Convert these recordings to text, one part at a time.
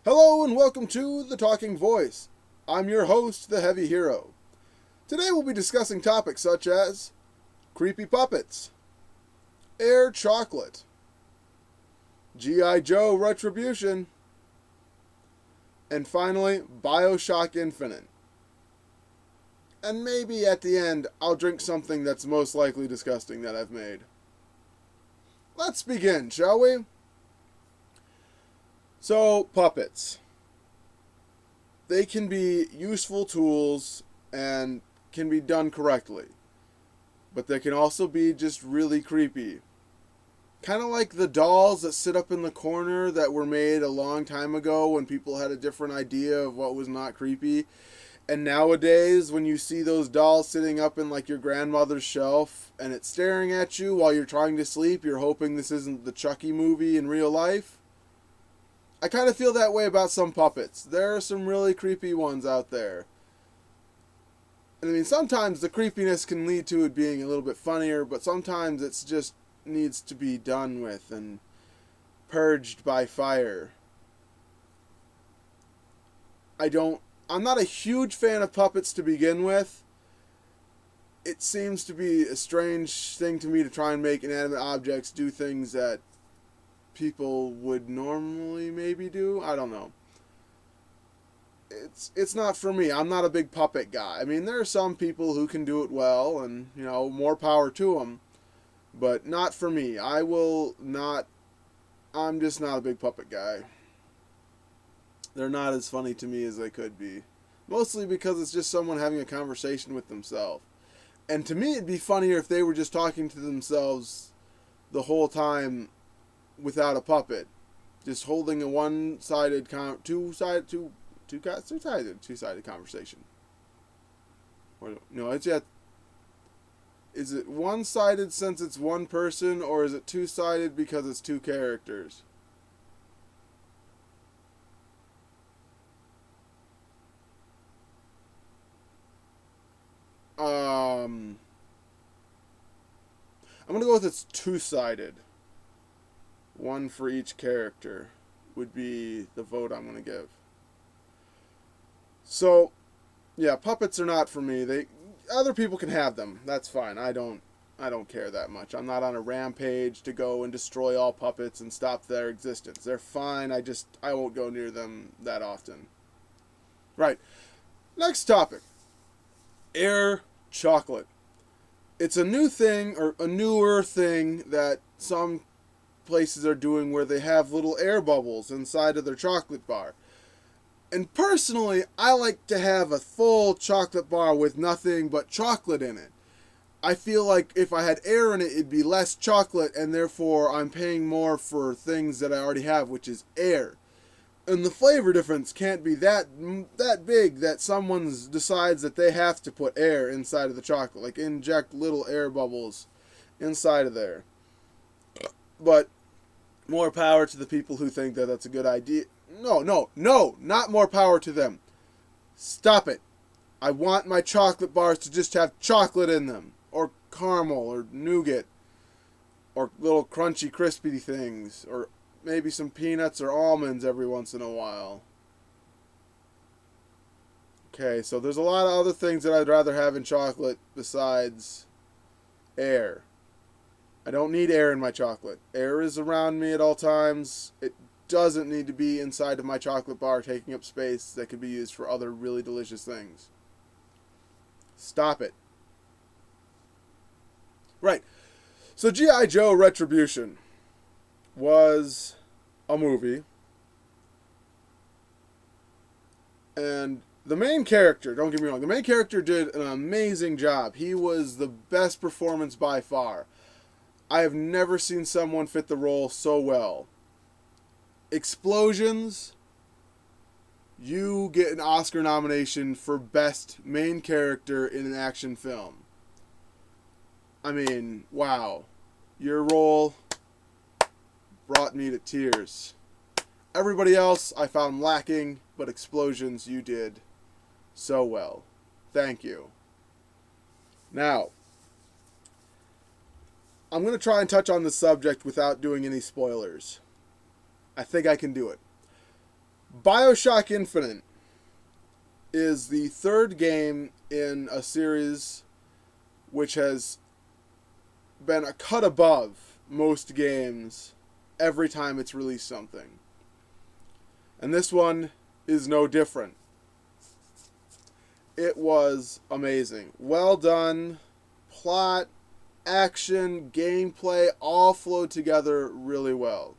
Hello and welcome to The Talking Voice. I'm your host, The Heavy Hero. Today we'll be discussing topics such as creepy puppets, air chocolate, G.I. Joe Retribution, and finally, Bioshock Infinite. And maybe at the end, I'll drink something that's most likely disgusting that I've made. Let's begin, shall we? So, puppets. They can be useful tools and can be done correctly. But they can also be just really creepy. Kind of like the dolls that sit up in the corner that were made a long time ago when people had a different idea of what was not creepy. And nowadays, when you see those dolls sitting up in like your grandmother's shelf and it's staring at you while you're trying to sleep, you're hoping this isn't the Chucky movie in real life. I kind of feel that way about some puppets. There are some really creepy ones out there. And I mean, sometimes the creepiness can lead to it being a little bit funnier, but sometimes it's just needs to be done with and purged by fire. I'm not a huge fan of puppets to begin with. It seems to be a strange thing to me to try and make inanimate objects do things that people would normally maybe do. I don't know. It's not for me. I'm not a big puppet guy. I mean, there are some people who can do it well, and, you know, more power to them. But not for me. I'm just not a big puppet guy. They're not as funny to me as they could be. Mostly because it's just someone having a conversation with themselves. And to me, it'd be funnier if they were just talking to themselves the whole time without a puppet. Just holding a two-sided conversation. Or, no, is it one-sided since it's one person, or is it two-sided because it's two characters? I'm going to go with it's two-sided. One for each character would be the vote I'm going to give. So, yeah, puppets are not for me. Other people can have them. That's fine. I don't care that much. I'm not on a rampage to go and destroy all puppets and stop their existence. They're fine. I won't go near them that often. Right. Next topic. Air chocolate. It's a new thing, or a newer thing, that some places are doing where they have little air bubbles inside of their chocolate bar. And personally, I like to have a full chocolate bar with nothing but chocolate in it. I feel like if I had air in it, it'd be less chocolate, and therefore I'm paying more for things that I already have, which is air. And the flavor difference can't be that big that someone decides that they have to put air inside of the chocolate, like inject little air bubbles inside of there. But more power to the people who think that that's a good idea. No, not more power to them. Stop it. I want my chocolate bars to just have chocolate in them, or caramel, or nougat, or little crunchy, crispy things, or maybe some peanuts or almonds every once in a while. Okay, so there's a lot of other things that I'd rather have in chocolate besides air. I don't need air in my chocolate. Air is around me at all times. It doesn't need to be inside of my chocolate bar taking up space that could be used for other really delicious things. Stop it. Right. So G.I. Joe Retribution was a movie. And the main character, don't get me wrong, the main character did an amazing job. He was the best performance by far. I have never seen someone fit the role so well. Explosions. You get an Oscar nomination for Best Main Character in an Action Film. I mean, wow. Your role brought me to tears. Everybody else I found lacking, but Explosions you did so well. Thank you. Now, I'm going to try and touch on the subject without doing any spoilers. I think I can do it. Bioshock Infinite is the third game in a series which has been a cut above most games every time it's released something. And this one is no different. It was amazing. Well done. Plot, action, gameplay all flowed together really well.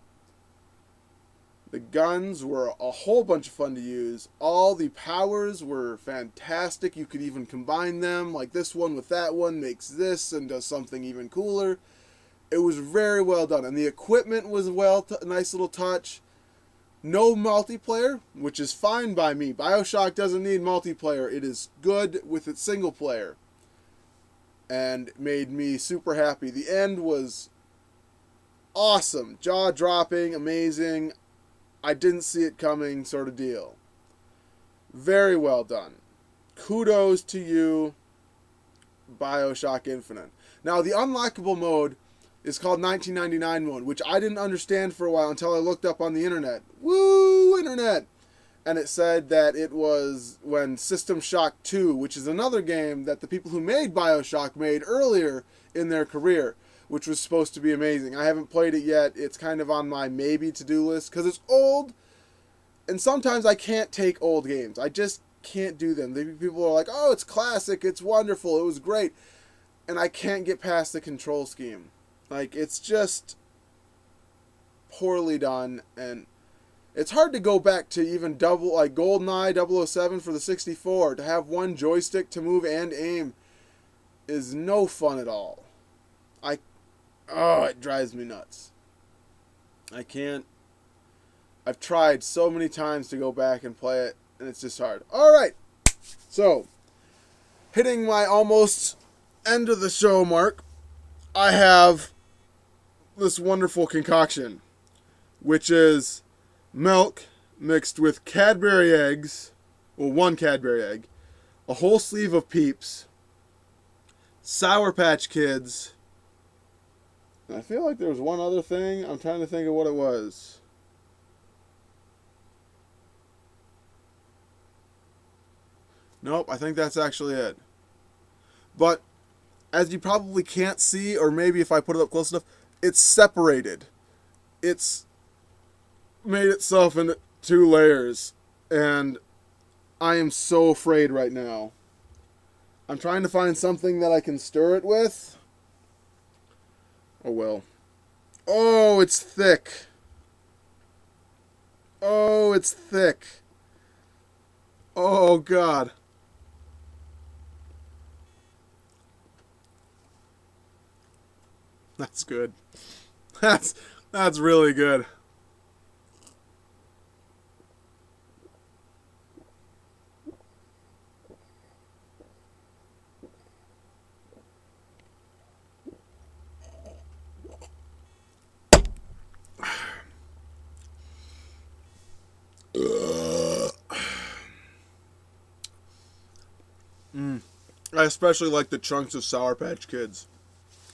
The guns were a whole bunch of fun to use. All the powers were fantastic. You could even combine them, like this one with that one makes this and does something even cooler. It was very well done, and the equipment was nice little touch. No multiplayer, which is fine by me. Bioshock doesn't need multiplayer. It is good with its single player, and made me super happy. The end was awesome, jaw-dropping, amazing. I didn't see it coming sort of deal. Very well done. Kudos to you, Bioshock Infinite. Now, the unlockable mode is called 1999 mode, which I didn't understand for a while until I looked up on the internet. Woo, internet! And it said that it was when System Shock 2, which is another game that the people who made Bioshock made earlier in their career, which was supposed to be amazing. I haven't played it yet. It's kind of on my maybe to-do list because it's old, and sometimes I can't take old games. I just can't do them. People are like, oh, it's classic, it's wonderful, it was great, and I can't get past the control scheme. Like, it's just poorly done, and it's hard to go back to even GoldenEye 007 for the 64. To have one joystick to move and aim is no fun at all. It drives me nuts. I can't. I've tried so many times to go back and play it, and it's just hard. Alright, so, hitting my almost end of the show mark, I have this wonderful concoction, which is milk mixed with Cadbury eggs, well, one Cadbury egg, a whole sleeve of Peeps, Sour Patch Kids, and I feel like there was one other thing. I'm trying to think of what it was. Nope, I think that's actually it. But, as you probably can't see, or maybe if I put it up close enough, it's separated. It's made itself into 2 layers, and I am so afraid right now. I'm trying to find something that I can stir it with. Oh well. Oh, it's thick. Oh, it's thick. Oh, God. That's good. That's really good. I especially like the chunks of Sour Patch Kids.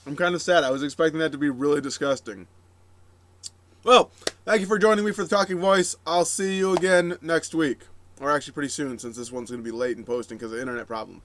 I'm kind of sad. I was expecting that to be really disgusting. Well, thank you for joining me for the Talking Voice. I'll see you again next week. Or actually pretty soon, since this one's going to be late in posting because of internet problems.